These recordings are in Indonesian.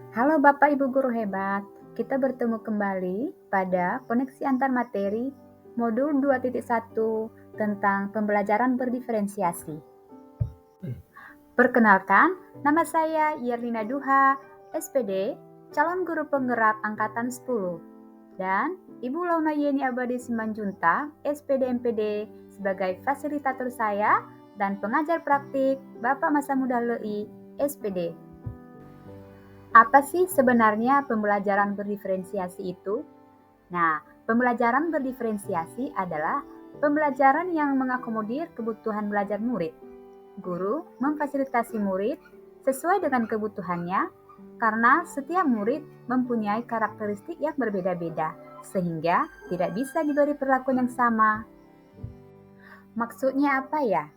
Halo Bapak Ibu Guru hebat, kita bertemu kembali pada koneksi antar materi modul 2.1 tentang pembelajaran berdiferensiasi. Perkenalkan, nama saya Yerlina Duha, SPD, calon guru penggerak angkatan 10. Dan Ibu Launa Yeni Abadi Simanjuntak, SPD MPD, sebagai fasilitator saya dan pengajar praktik Bapak Masa Muda LEI, SPD. Apa sih sebenarnya pembelajaran berdiferensiasi itu? Nah, pembelajaran berdiferensiasi adalah pembelajaran yang mengakomodir kebutuhan belajar murid. Guru memfasilitasi murid sesuai dengan kebutuhannya karena setiap murid mempunyai karakteristik yang berbeda-beda, sehingga tidak bisa diberi perlakuan yang sama. Maksudnya apa ya?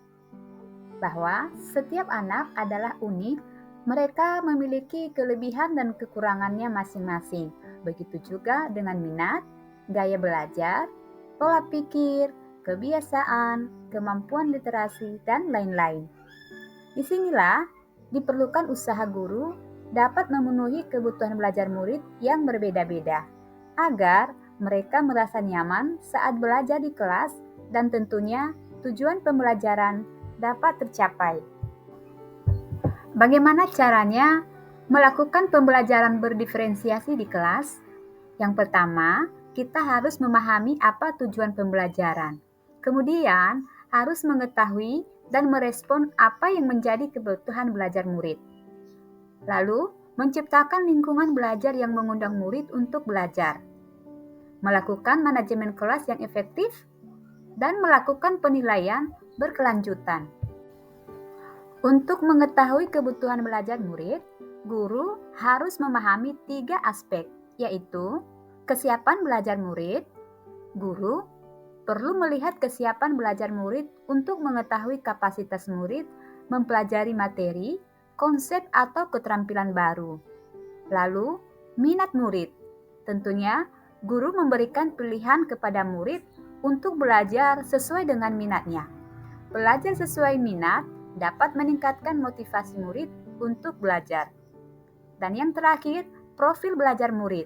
Bahwa setiap anak adalah unik, mereka memiliki kelebihan dan kekurangannya masing-masing. Begitu juga dengan minat, gaya belajar, pola pikir, kebiasaan, kemampuan literasi, dan lain-lain. Disinilah diperlukan usaha guru dapat memenuhi kebutuhan belajar murid yang berbeda-beda, agar mereka merasa nyaman saat belajar di kelas dan tentunya tujuan pembelajaran dapat tercapai. Bagaimana caranya melakukan pembelajaran berdiferensiasi di kelas? Yang pertama, kita harus memahami apa tujuan pembelajaran. Kemudian, harus mengetahui dan merespon apa yang menjadi kebutuhan belajar murid. Lalu, menciptakan lingkungan belajar yang mengundang murid untuk belajar. Melakukan manajemen kelas yang efektif dan melakukan penilaian berkelanjutan. Untuk mengetahui kebutuhan belajar murid, guru harus memahami 3 aspek, yaitu kesiapan belajar murid. Guru perlu melihat kesiapan belajar murid untuk mengetahui kapasitas murid mempelajari materi, konsep atau keterampilan baru. Lalu, minat murid. Tentunya, guru memberikan pilihan kepada murid untuk belajar sesuai dengan minatnya. Belajar sesuai minat dapat meningkatkan motivasi murid untuk belajar. Dan yang terakhir, profil belajar murid.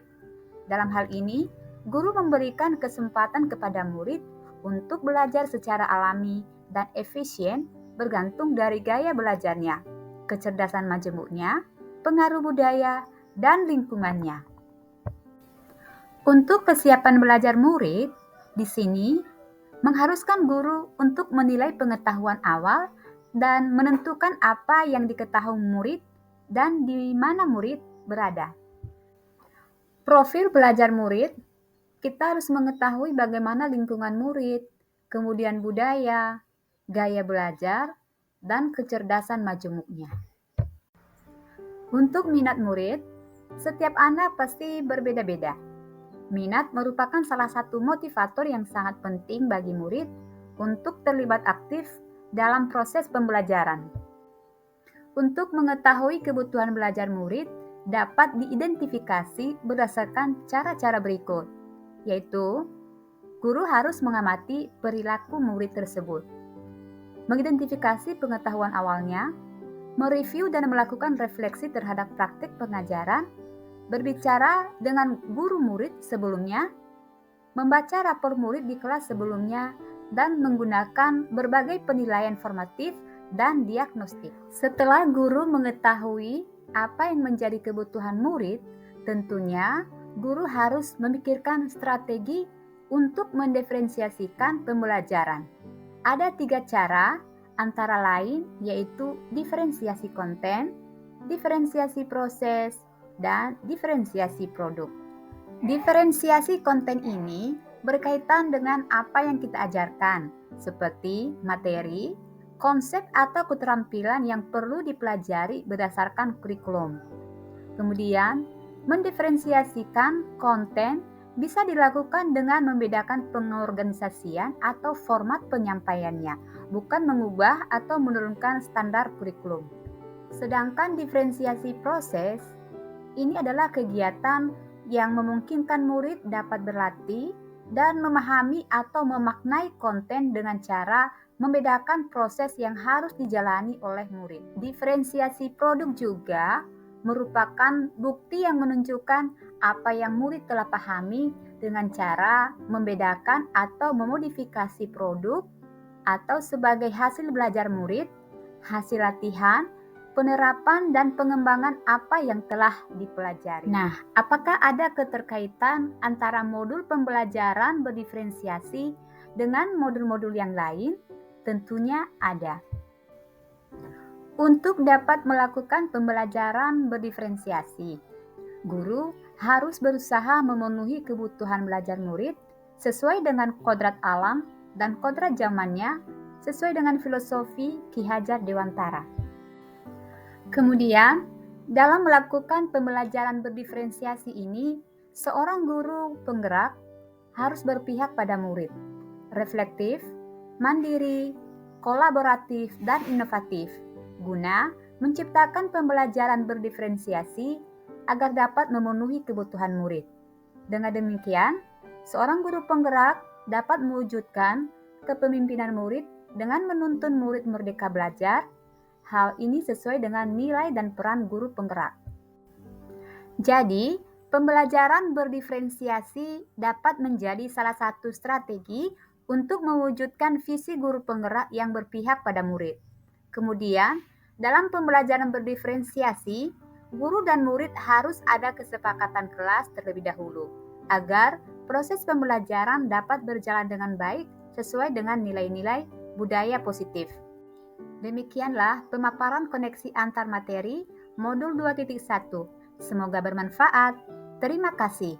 Dalam hal ini, guru memberikan kesempatan kepada murid untuk belajar secara alami dan efisien bergantung dari gaya belajarnya, kecerdasan majemuknya, pengaruh budaya, dan lingkungannya. Untuk kesiapan belajar murid, di sini mengharuskan guru untuk menilai pengetahuan awal dan menentukan apa yang diketahui murid dan di mana murid berada. Profil belajar murid, kita harus mengetahui bagaimana lingkungan murid, kemudian budaya, gaya belajar, dan kecerdasan majemuknya. Untuk minat murid, setiap anak pasti berbeda-beda. Minat merupakan salah satu motivator yang sangat penting bagi murid untuk terlibat aktif dalam proses pembelajaran. Untuk mengetahui kebutuhan belajar murid dapat diidentifikasi berdasarkan cara-cara berikut, yaitu guru harus mengamati perilaku murid tersebut, mengidentifikasi pengetahuan awalnya, mereview dan melakukan refleksi terhadap praktik pengajaran, berbicara dengan guru murid sebelumnya, membaca rapor murid di kelas sebelumnya, dan menggunakan berbagai penilaian formatif dan diagnostik. Setelah guru mengetahui apa yang menjadi kebutuhan murid, tentunya guru harus memikirkan strategi untuk mendiferensiasikan pembelajaran. Ada 3 cara, antara lain yaitu diferensiasi konten, diferensiasi proses, dan diferensiasi produk. Diferensiasi konten ini berkaitan dengan apa yang kita ajarkan, seperti materi, konsep atau keterampilan yang perlu dipelajari berdasarkan kurikulum. Kemudian, mendiferensiasikan konten bisa dilakukan dengan membedakan pengorganisasian atau format penyampaiannya, bukan mengubah atau menurunkan standar kurikulum. Sedangkan diferensiasi proses, ini adalah kegiatan yang memungkinkan murid dapat berlatih dan memahami atau memaknai konten dengan cara membedakan proses yang harus dijalani oleh murid. Diferensiasi produk juga merupakan bukti yang menunjukkan apa yang murid telah pahami dengan cara membedakan atau memodifikasi produk atau sebagai hasil belajar murid, hasil latihan, penerapan dan pengembangan apa yang telah dipelajari. Nah, apakah ada keterkaitan antara modul pembelajaran berdiferensiasi dengan modul-modul yang lain? Tentunya ada. Untuk dapat melakukan pembelajaran berdiferensiasi, guru harus berusaha memenuhi kebutuhan belajar murid sesuai dengan kodrat alam dan kodrat zamannya, sesuai dengan filosofi Ki Hajar Dewantara. Kemudian, dalam melakukan pembelajaran berdiferensiasi ini, seorang guru penggerak harus berpihak pada murid, reflektif, mandiri, kolaboratif, dan inovatif, guna menciptakan pembelajaran berdiferensiasi agar dapat memenuhi kebutuhan murid. Dengan demikian, seorang guru penggerak dapat mewujudkan kepemimpinan murid dengan menuntun murid merdeka belajar. Hal ini sesuai dengan nilai dan peran guru penggerak. Jadi, pembelajaran berdiferensiasi dapat menjadi salah satu strategi untuk mewujudkan visi guru penggerak yang berpihak pada murid. Kemudian, dalam pembelajaran berdiferensiasi, guru dan murid harus ada kesepakatan kelas terlebih dahulu, agar proses pembelajaran dapat berjalan dengan baik sesuai dengan nilai-nilai budaya positif. Demikianlah pemaparan koneksi antar materi modul 2.1. Semoga bermanfaat. Terima kasih.